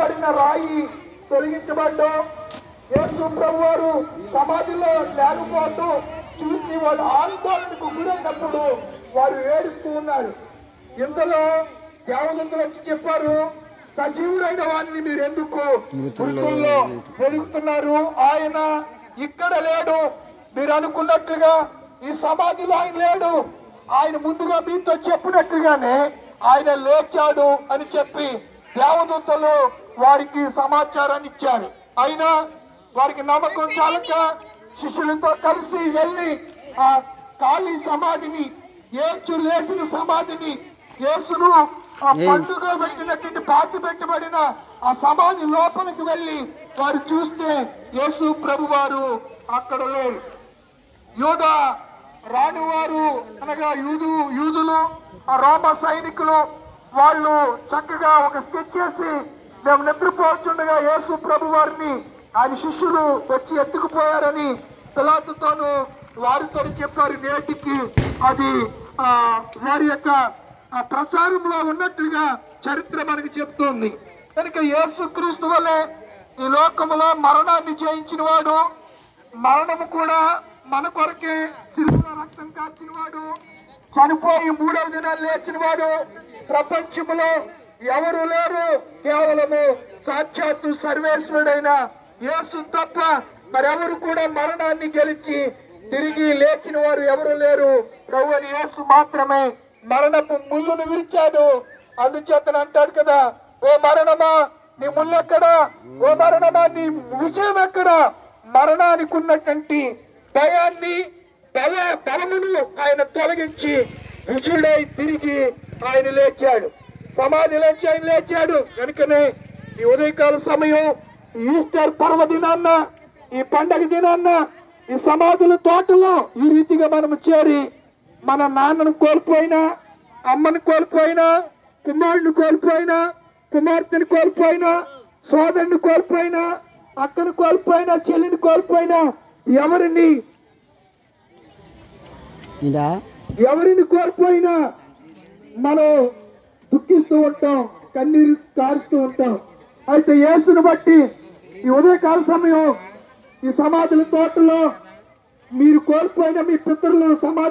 పడిన రాయి తొలగించబడ్డు. యేసు ప్రభువారు సమాధిలో లేకపోతూ చూసి వాళ్ళు ఆందోళనకు గురైనప్పుడు వారు ఏడుస్తూ ఉన్నారు. ఇంతలో దేవదూతలు వచ్చి చెప్పారు, సజీవుడైన వారిని మీరు ఎందుకు మృతుల్లో వెలుగుతున్నారు? ఆయన ఇక్కడ లేడు. మీరు అనుకున్నట్లుగా ఈ సమాధిలో ఆయన లేడు. ఆయన ముందుగా మీతో చెప్పినట్లుగానే ఆయన లేచాడు అని చెప్పి దేవదూతలు వారికి సమాచారాన్ని ఇచ్చారు. అయినా వారికి నమ్మకం చాలక శిష్యులతో కలిసి వెళ్ళి ఆ ఖాళీ సమాధిని, యేసు లేచిన సమాధిని, యేసును ఆ పండుగ పెట్టినటువంటి పాతి పెట్టబడిన ఆ సమాధి లోపలికి వెళ్ళి వారు చూస్తే యేసు ప్రభు వారు అక్కడ లేరు. యూదా రానివారు అనగా యూదులు ఆ రోమ సైనికులు వాళ్ళు చక్కగా ఒక స్కెచ్ చేసి మేము నిద్రపోతుండగా యేసు ప్రభు వారిని ఆయన శిష్యులు వచ్చి ఎత్తుకుపోయారని పిలాతుతోనూ వారితో చెప్పారు. నేటికి అది వారి యొక్క ప్రచారంలో ఉన్నట్లుగా చరిత్ర మనకు చెప్తుంది. కనుక యేసుక్రీస్తు వలె ఈ లోకములో మరణాన్ని జయించిన వాడు, మరణము కూడా మన కొరకే శిలువలో రక్తం కార్చిన వాడు, చనిపోయి 3వ దినాలు లేచిన వాడు ప్రపంచంలో ఎవరు లేరు. కేవలము సాక్షాత్తు సర్వేశ్వరుడైన యేసు తప్ప మరెవరు కూడా మరణాన్ని గెలిచి తిరిగి లేచిన వారు ఎవరు లేరు. ప్రభువైన యేసు మాత్రమే మరణపు ముళ్ళును విరిచాడు. అందుచేతన అంటాడు కదా, ఓ మరణమా నీ ముళ్ళెక్కడా, ఓ మరణమా నీ విషయం ఎక్కడా? మరణానికి ఉన్నటువంటి భయాన్ని బలమును ఆయన తొలగించి విజయుడై తిరిగి ఆయన లేచాడు. సమాధి లేచి ఆయన లేచాడు. కనుకనే ఈ ఉదయకాల సమయం, ఈస్టర్ పర్వదినాన్న, ఈ పండగ దినాన్న ఈ సమాధుల తోటలో ఈ రీతిగా మనము చేరి మన నాన్నను కోల్పోయినా, అమ్మను కోల్పోయినా, కుమారుడిని కోల్పోయినా, కుమార్తెను కోల్పోయినా, సోదరుని కోల్పోయినా, అక్కను కోల్పోయినా, చెల్లిని కోల్పోయినా, ఎవరిని కోల్పోయినా మనం దుఃఖిస్తూ ఉంటాం, కన్నీరు కారుస్తూ ఉంటాం. అయితే యేసును బట్టి ఈ ఉదయకాల సమయం ఈ సమాధుల తోటలో మీరు కోల్పోయిన మీ పితరుల సమాధి